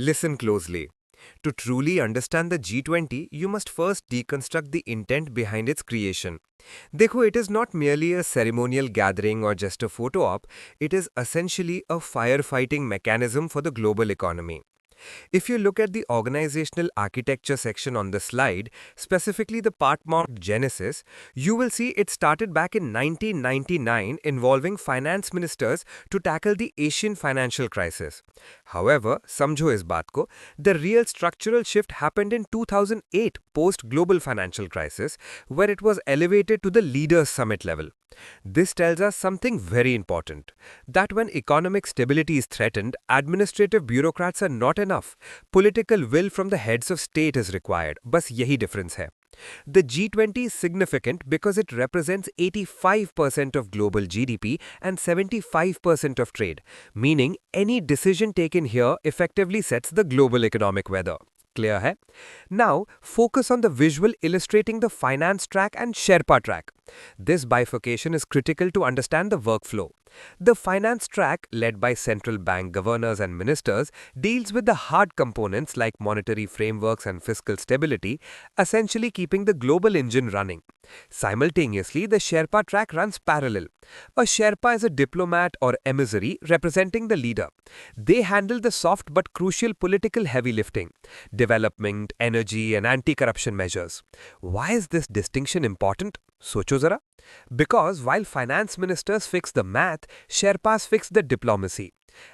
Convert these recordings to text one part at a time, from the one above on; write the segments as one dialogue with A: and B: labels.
A: Listen closely. To truly understand the G20, you must first deconstruct the intent behind its creation. देखो, it is not merely a ceremonial gathering or just a photo op, it is essentially a firefighting mechanism for the global economy. If you look at the organizational architecture section on the slide, specifically the part marked Genesis, you will see it started back in 1999 involving finance ministers to tackle the Asian financial crisis. However, समझो इस बात को, the real structural shift happened in 2008 post-global financial crisis, where it was elevated to the leaders summit level. This tells us something very important, that when economic stability is threatened, administrative bureaucrats are not enough. Political will from the heads of state is required. बस यही difference है. The G20 is significant because it represents 85% of global GDP and 75% of trade, meaning any decision taken here effectively sets the global economic weather. Clear hai? Now, focus on the visual illustrating the finance track and Sherpa track. This bifurcation is critical to understand the workflow. The finance track, led by central bank governors and ministers, deals with the hard components like monetary frameworks and fiscal stability, essentially keeping the global engine running. Simultaneously, the Sherpa track runs parallel. A Sherpa is a diplomat or emissary representing the leader. They handle the soft but crucial political heavy lifting, development, energy, and anti-corruption measures. Why is this distinction important? सोचो जरा. Because while finance ministers fix the math, Sherpas fix the diplomacy.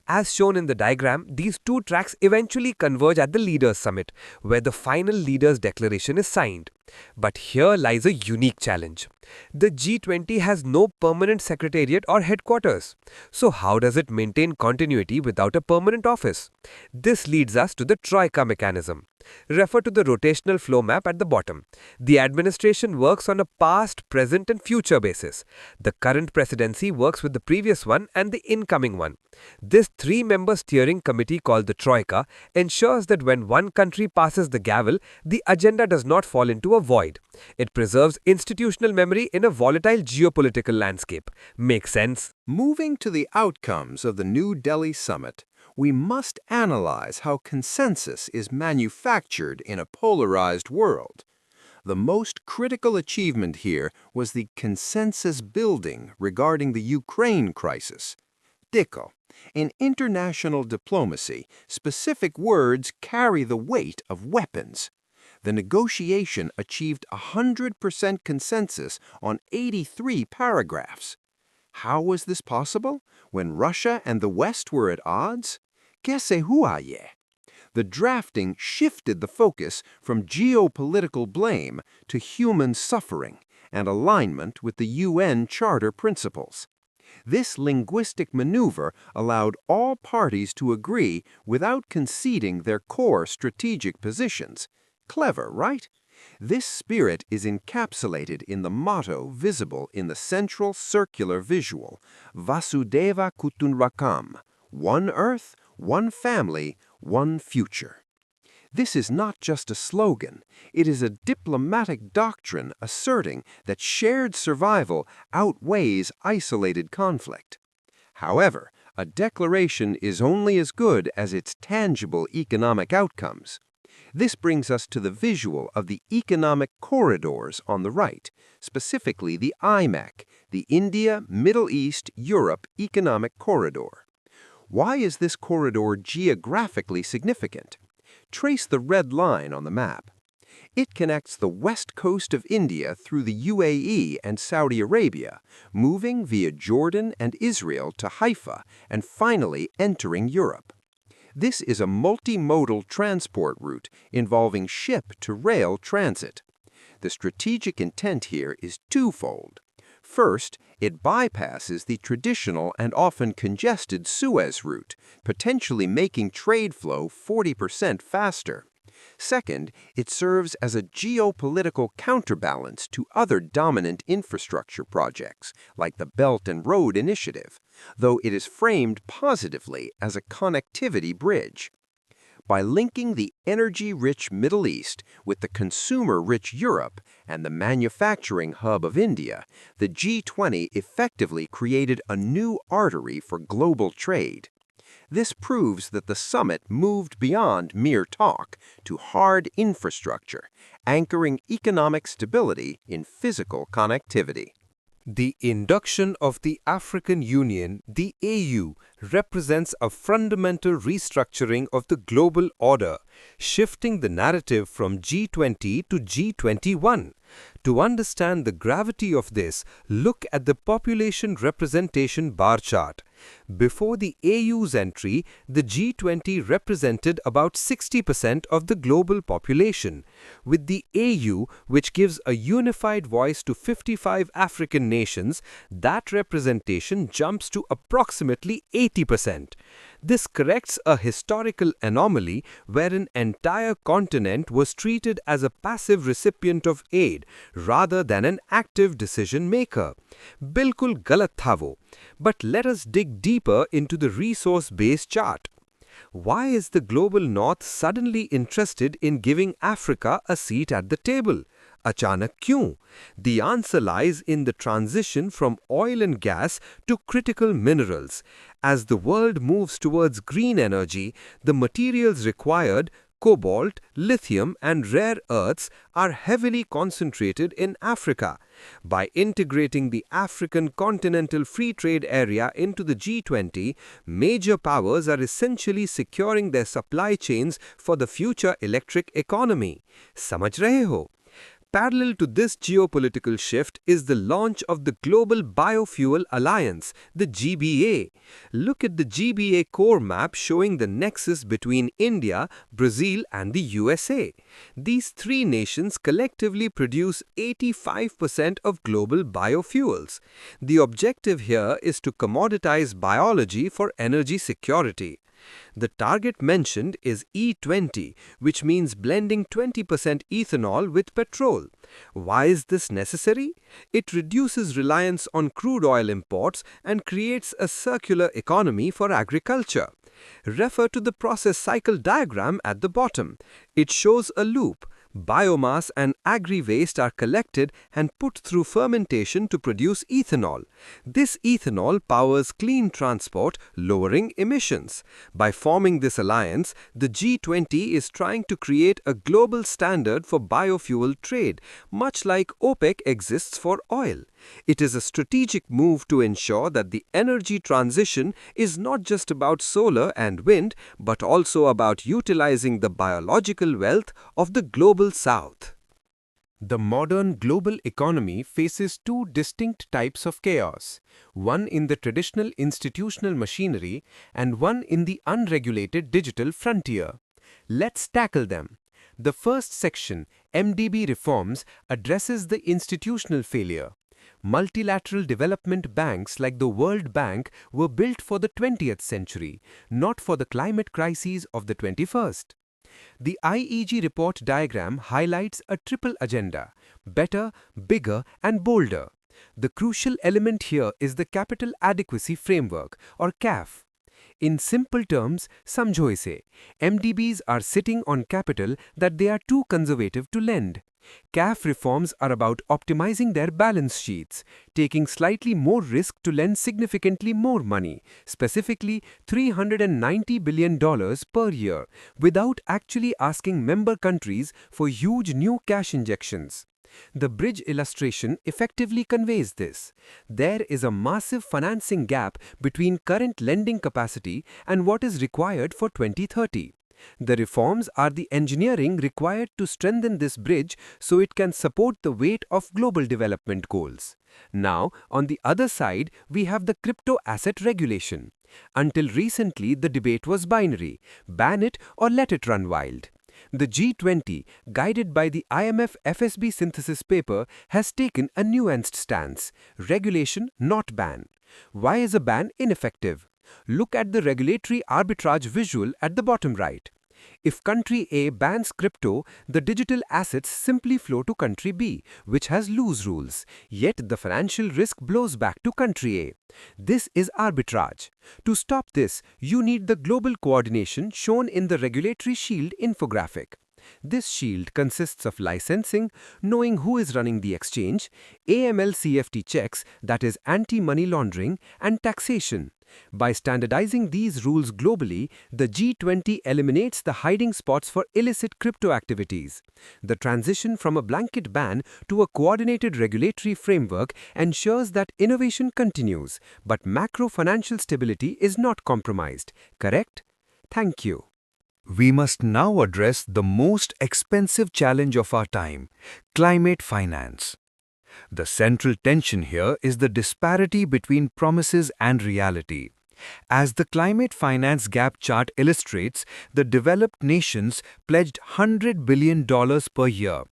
A: As shown in the diagram, these two tracks eventually converge at the Leaders Summit, where the final Leaders' Declaration is signed. But here lies a unique challenge. The G20 has no permanent secretariat or headquarters. So how does it maintain continuity without a permanent office? This leads us to the Troika mechanism. Refer to the rotational flow map at the bottom. The administration works on a past, present and future basis. The current presidency works with the previous one and the incoming one. This three-member steering committee called the Troika ensures that when one country passes the gavel, the agenda does not fall into a void. It preserves institutional memory in a volatile geopolitical landscape. Makes sense?
B: Moving to the outcomes of the New Delhi summit, we must analyze how consensus is manufactured in a polarized world. The most critical achievement here was the consensus building regarding the Ukraine crisis. Dicko, in international diplomacy, specific words carry the weight of weapons. The negotiation achieved 100% consensus on 83 paragraphs. How was this possible when Russia and the West were at odds? Kaise hua ye? The drafting shifted the focus from geopolitical blame to human suffering and alignment with the UN Charter principles. This linguistic maneuver allowed all parties to agree without conceding their core strategic positions. Clever, right? This spirit is encapsulated in the motto visible in the central circular visual, Vasudeva Kutunrakam, one Earth, one family, one future. This is not just a slogan, it is a diplomatic doctrine asserting that shared survival outweighs isolated conflict. However, a declaration is only as good as its tangible economic outcomes. This brings us to the visual of the economic corridors on the right, specifically the IMEC, the India, Middle East, Europe Economic Corridor. Why is this corridor geographically significant? Trace the red line on the map. It connects the west coast of India through the UAE and Saudi Arabia, moving via Jordan and Israel to Haifa and finally entering Europe. This is a multimodal transport route involving ship-to-rail transit. The strategic intent here is twofold. First, it bypasses the traditional and often congested Suez route, potentially making trade flow 40% faster. Second, it serves as a geopolitical counterbalance to other dominant infrastructure projects, like the Belt and Road Initiative, though it is framed positively as a connectivity bridge. By linking the energy-rich Middle East with the consumer-rich Europe and the manufacturing hub of India, the G20 effectively created a new artery for global trade. This proves that the summit moved beyond mere talk to hard infrastructure, anchoring economic stability in physical connectivity.
A: The induction of the African Union, the AU, represents a fundamental restructuring of the global order, shifting the narrative from G20 to G21. To understand the gravity of this, look at the population representation bar chart. Before the AU's entry, the G20 represented about 60% of the global population. With the AU, which gives a unified voice to 55 African nations, that representation jumps to approximately 80%. This corrects a historical anomaly where an entire continent was treated as a passive recipient of aid rather than an active decision maker. Bilkul galat tha wo. But let us dig deeper into the resource-based chart. Why is the global north suddenly interested in giving Africa a seat at the table? Achanak kyun? The answer lies in the transition from oil and gas to critical minerals. As the world moves towards green energy, the materials required, cobalt, lithium, and rare earths, are heavily concentrated in Africa. By integrating the African Continental Free Trade Area into the G20, major powers are essentially securing their supply chains for the future electric economy. Samajh rahe ho? Parallel to this geopolitical shift is the launch of the Global Biofuel Alliance, the GBA. Look at the GBA core map showing the nexus between India, Brazil, and the USA. These three nations collectively produce 85% of global biofuels. The objective here is to commoditize biology for energy security. The target mentioned is E20, which means blending 20% ethanol with petrol. Why is this necessary? It reduces reliance on crude oil imports and creates a circular economy for agriculture. Refer to the process cycle diagram at the bottom. It shows a loop. Biomass and agri-waste are collected and put through fermentation to produce ethanol. This ethanol powers clean transport, lowering emissions. By forming this alliance, the G20 is trying to create a global standard for biofuel trade, much like OPEC exists for oil. It is a strategic move to ensure that the energy transition is not just about solar and wind, but also about utilizing the biological wealth of the global south. The modern global economy faces two distinct types of chaos, one in the traditional institutional machinery and one in the unregulated digital frontier. Let's tackle them. The first section, MDB reforms, addresses the institutional failure. Multilateral development banks like the World Bank were built for the 20th century, not for the climate crises of the 21st. The IEG report diagram highlights a triple agenda: better, bigger, and bolder. The crucial element here is the Capital Adequacy Framework, or CAF. In simple terms, समझो इसे, MDBs are sitting on capital that they are too conservative to lend. CAF reforms are about optimizing their balance sheets, taking slightly more risk to lend significantly more money, specifically $390 billion per year, without actually asking member countries for huge new cash injections. The bridge illustration effectively conveys this. There is a massive financing gap between current lending capacity and what is required for 2030. The reforms are the engineering required to strengthen this bridge so it can support the weight of global development goals. Now, on the other side, we have the crypto asset regulation. Until recently, the debate was binary: ban it or let it run wild. The G20, guided by the IMF FSB synthesis paper, has taken a nuanced stance: regulation, not ban. Why is a ban ineffective? Look at the regulatory arbitrage visual at the bottom right. If country A bans crypto, the digital assets simply flow to country B, which has loose rules. Yet the financial risk blows back to country A. This is arbitrage. To stop this, you need the global coordination shown in the regulatory shield infographic. This shield consists of licensing, knowing who is running the exchange, AML-CFT checks, that is anti-money laundering, and taxation. By standardizing these rules globally, the G20 eliminates the hiding spots for illicit crypto activities. The transition from a blanket ban to a coordinated regulatory framework ensures that innovation continues, but macro-financial stability is not compromised. Correct? Thank you.
C: We must now address the most expensive challenge of our time, climate finance. The central tension here is the disparity between promises and reality. As the climate finance gap chart illustrates, the developed nations pledged $100 billion per year,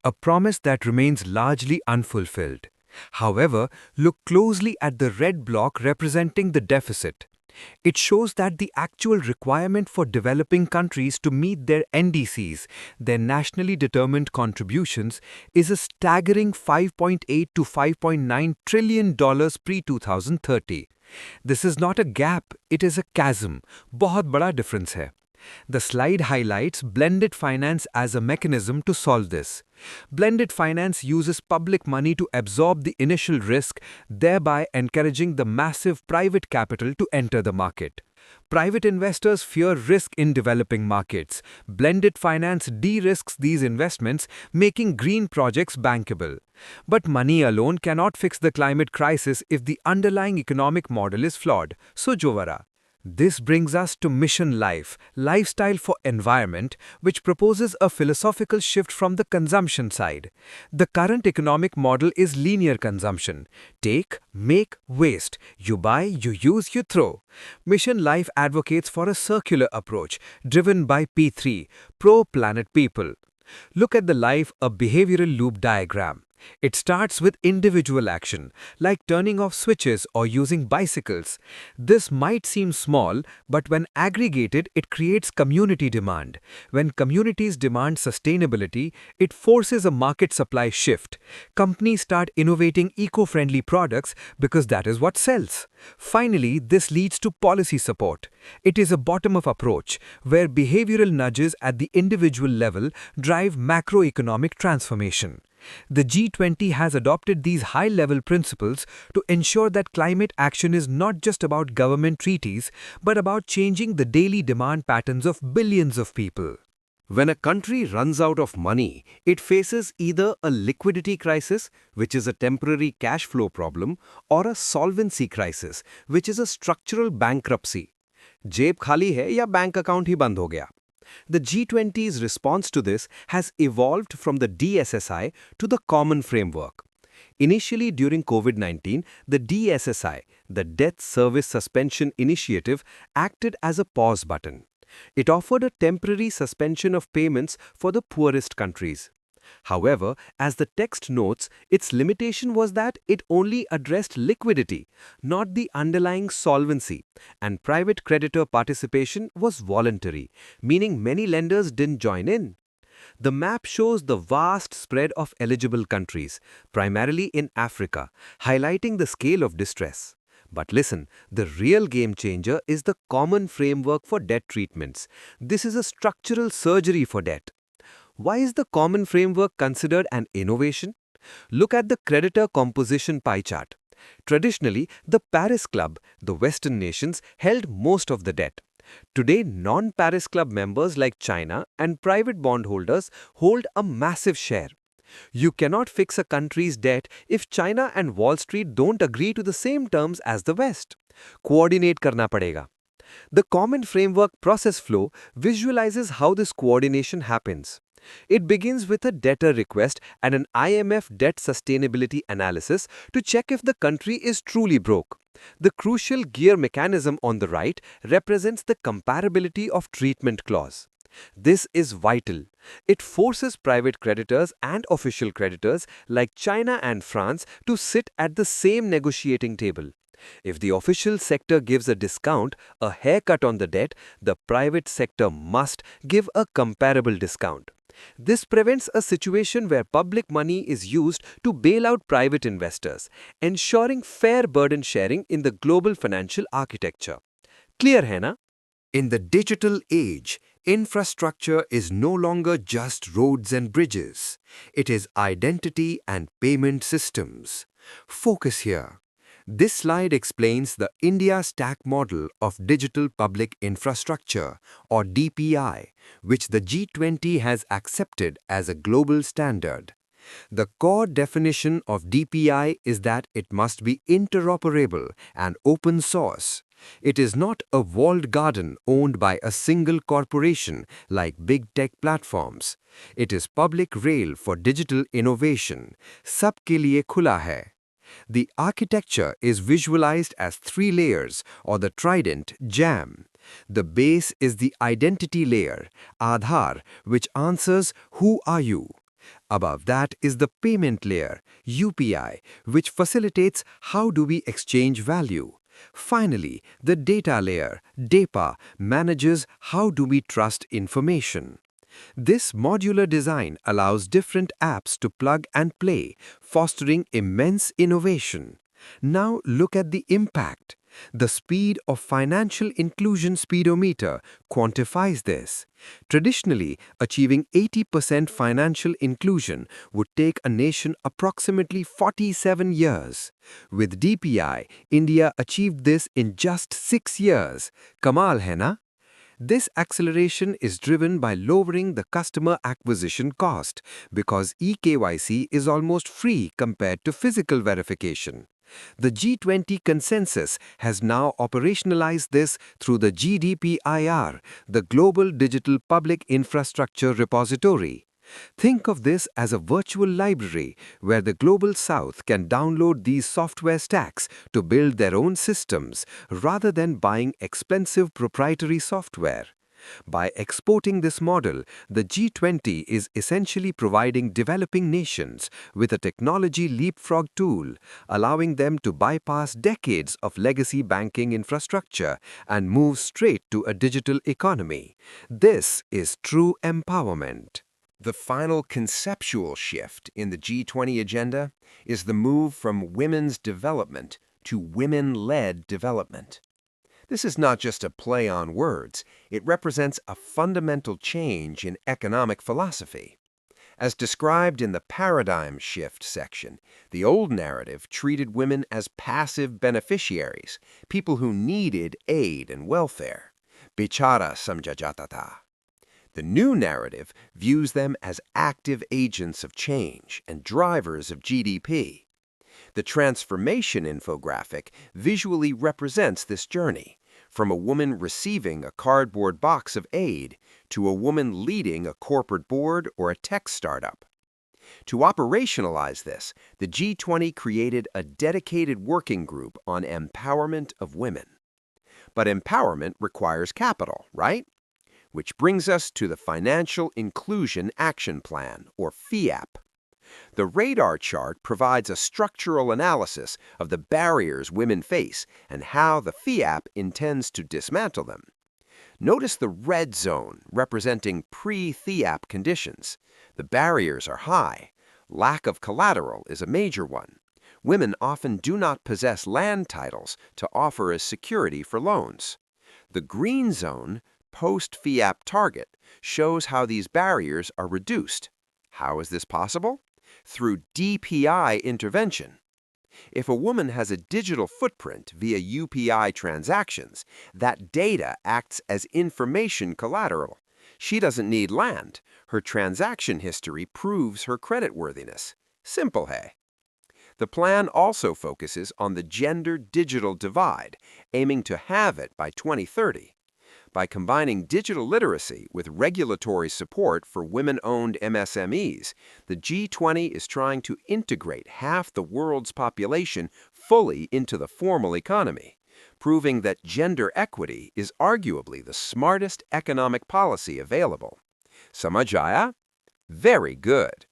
C: a promise that remains largely unfulfilled. However, look closely at the red block representing the deficit. It shows that the actual requirement for developing countries to meet their NDCs, their nationally determined contributions, is a staggering $5.8 to $5.9 trillion pre-2030. This is not a gap, it is a chasm. बहुत बड़ा difference है. The slide highlights blended finance as a mechanism to solve this. Blended finance uses public money to absorb the initial risk, thereby encouraging the massive private capital to enter the market. Private investors fear risk in developing markets. Blended finance de-risks these investments, making green projects bankable. But money alone cannot fix the climate crisis if the underlying economic model is flawed. So Jovara. This brings us to Mission Life, Lifestyle for Environment, which proposes a philosophical shift from the consumption side. The current economic model is linear consumption. Take, make, waste. You buy, you use, you throw. Mission Life advocates for a circular approach, driven by P3, pro-planet people. Look at the life, a behavioral loop diagram. It starts with individual action, like turning off switches or using bicycles. This might seem small, but when aggregated, it creates community demand. When communities demand sustainability, it forces a market supply shift. Companies start innovating eco-friendly products because that is what sells. Finally, this leads to policy support. It is a bottom-up approach, where behavioral nudges at the individual level drive macroeconomic transformation. The G20 has adopted these high-level principles to ensure that climate action is not just about government treaties, but about changing the daily demand patterns of billions of people.
D: When a country runs out of money, it faces either a liquidity crisis, which is a temporary cash flow problem, or a solvency crisis, which is a structural bankruptcy. जेब खाली है या bank account ही बंद हो गया. The G20's response to this has evolved from the DSSI to the Common Framework. Initially during COVID-19, the DSSI, the Debt Service Suspension Initiative, acted as a pause button. It offered a temporary suspension of payments for the poorest countries. However, as the text notes, its limitation was that it only addressed liquidity, not the underlying solvency, and private creditor participation was voluntary, meaning many lenders didn't join in. The map shows the vast spread of eligible countries, primarily in Africa, highlighting the scale of distress. But listen, the real game changer is the Common Framework for Debt Treatments. This is a structural surgery for debt. Why is the Common Framework considered an innovation? Look at the creditor composition pie chart. Traditionally, the Paris Club, the Western nations, held most of the debt. Today, non-Paris Club members like China and private bondholders hold a massive share. You cannot fix a country's debt if China and Wall Street don't agree to the same terms as the West. Coordinate karna padega. The Common Framework process flow visualizes how this coordination happens. It begins with a debtor request and an IMF debt sustainability analysis to check if the country is truly broke. The crucial gear mechanism on the right represents the comparability of treatment clause. This is vital. It forces private creditors and official creditors like China and France to sit at the same negotiating table. If the official sector gives a discount, a haircut on the debt, the private sector must give a comparable discount. This prevents a situation where public money is used to bail out private investors, ensuring fair burden sharing in the global financial architecture. Clear hai na?
C: In the digital age, Infrastructure is no longer just roads and bridges. It is identity and payment systems. Focus here. This slide explains the India Stack model of digital public infrastructure, or DPI, which the G20 has accepted as a global standard. The core definition of DPI is that it must be interoperable and open source. It is not a walled garden owned by a single corporation like big tech platforms. It is public rail for digital innovation. सबके लिए खुला है. The architecture is visualized as three layers, or the trident JAM. The base is the identity layer, Aadhaar, which answers who are you. Above that is the payment layer, UPI, which facilitates how do we exchange value. Finally, the data layer, DAPA, manages how do we trust information. This modular design allows different apps to plug and play, fostering immense innovation. Now look at the impact. The speed of financial inclusion speedometer quantifies this. Traditionally, achieving 80% financial inclusion would take a nation approximately 47 years. With DPI, India achieved this in just 6 years. Kamal hai na? This acceleration is driven by lowering the customer acquisition cost because eKYC is almost free compared to physical verification. The G20 consensus has now operationalized this through the GDPIR, the Global Digital Public Infrastructure Repository. Think of this as a virtual library where the Global South can download these software stacks to build their own systems rather than buying expensive proprietary software. By exporting this model, the G20 is essentially providing developing nations with a technology leapfrog tool, allowing them to bypass decades of legacy banking infrastructure and move straight to a digital economy. This is true empowerment.
A: The final conceptual shift in the G20 agenda is the move from women's development to women-led development. This is not just a play on words, it represents a fundamental change in economic philosophy. As described in the Paradigm Shift section, the old narrative treated women as passive beneficiaries, people who needed aid and welfare. Bichara samjha jata tha. The new narrative views them as active agents of change and drivers of GDP. The transformation infographic visually represents this journey, from a woman receiving a cardboard box of aid to a woman leading a corporate board or a tech startup. To operationalize this, the G20 created a dedicated working group on empowerment of women. But empowerment requires capital, right? Which brings us to the Financial Inclusion Action Plan, or FIAP. The radar chart provides a structural analysis of the barriers women face and how the FIAP intends to dismantle them. Notice the red zone representing pre-FIAP conditions. The barriers are high. Lack of collateral is a major one. Women often do not possess land titles to offer as security for loans. The green zone, post-FIAP target, shows how these barriers are reduced. How is this possible? Through DPI intervention. If a woman has a digital footprint via UPI transactions, that data acts as information collateral. She doesn't need land. Her transaction history proves her creditworthiness. Simple, hey? The plan also focuses on the gender-digital divide, aiming to halve it by 2030. By combining digital literacy with regulatory support for women-owned MSMEs, the G20 is trying to integrate half the world's population fully into the formal economy, proving that gender equity is arguably the smartest economic policy available. Samajh aaya? Very good.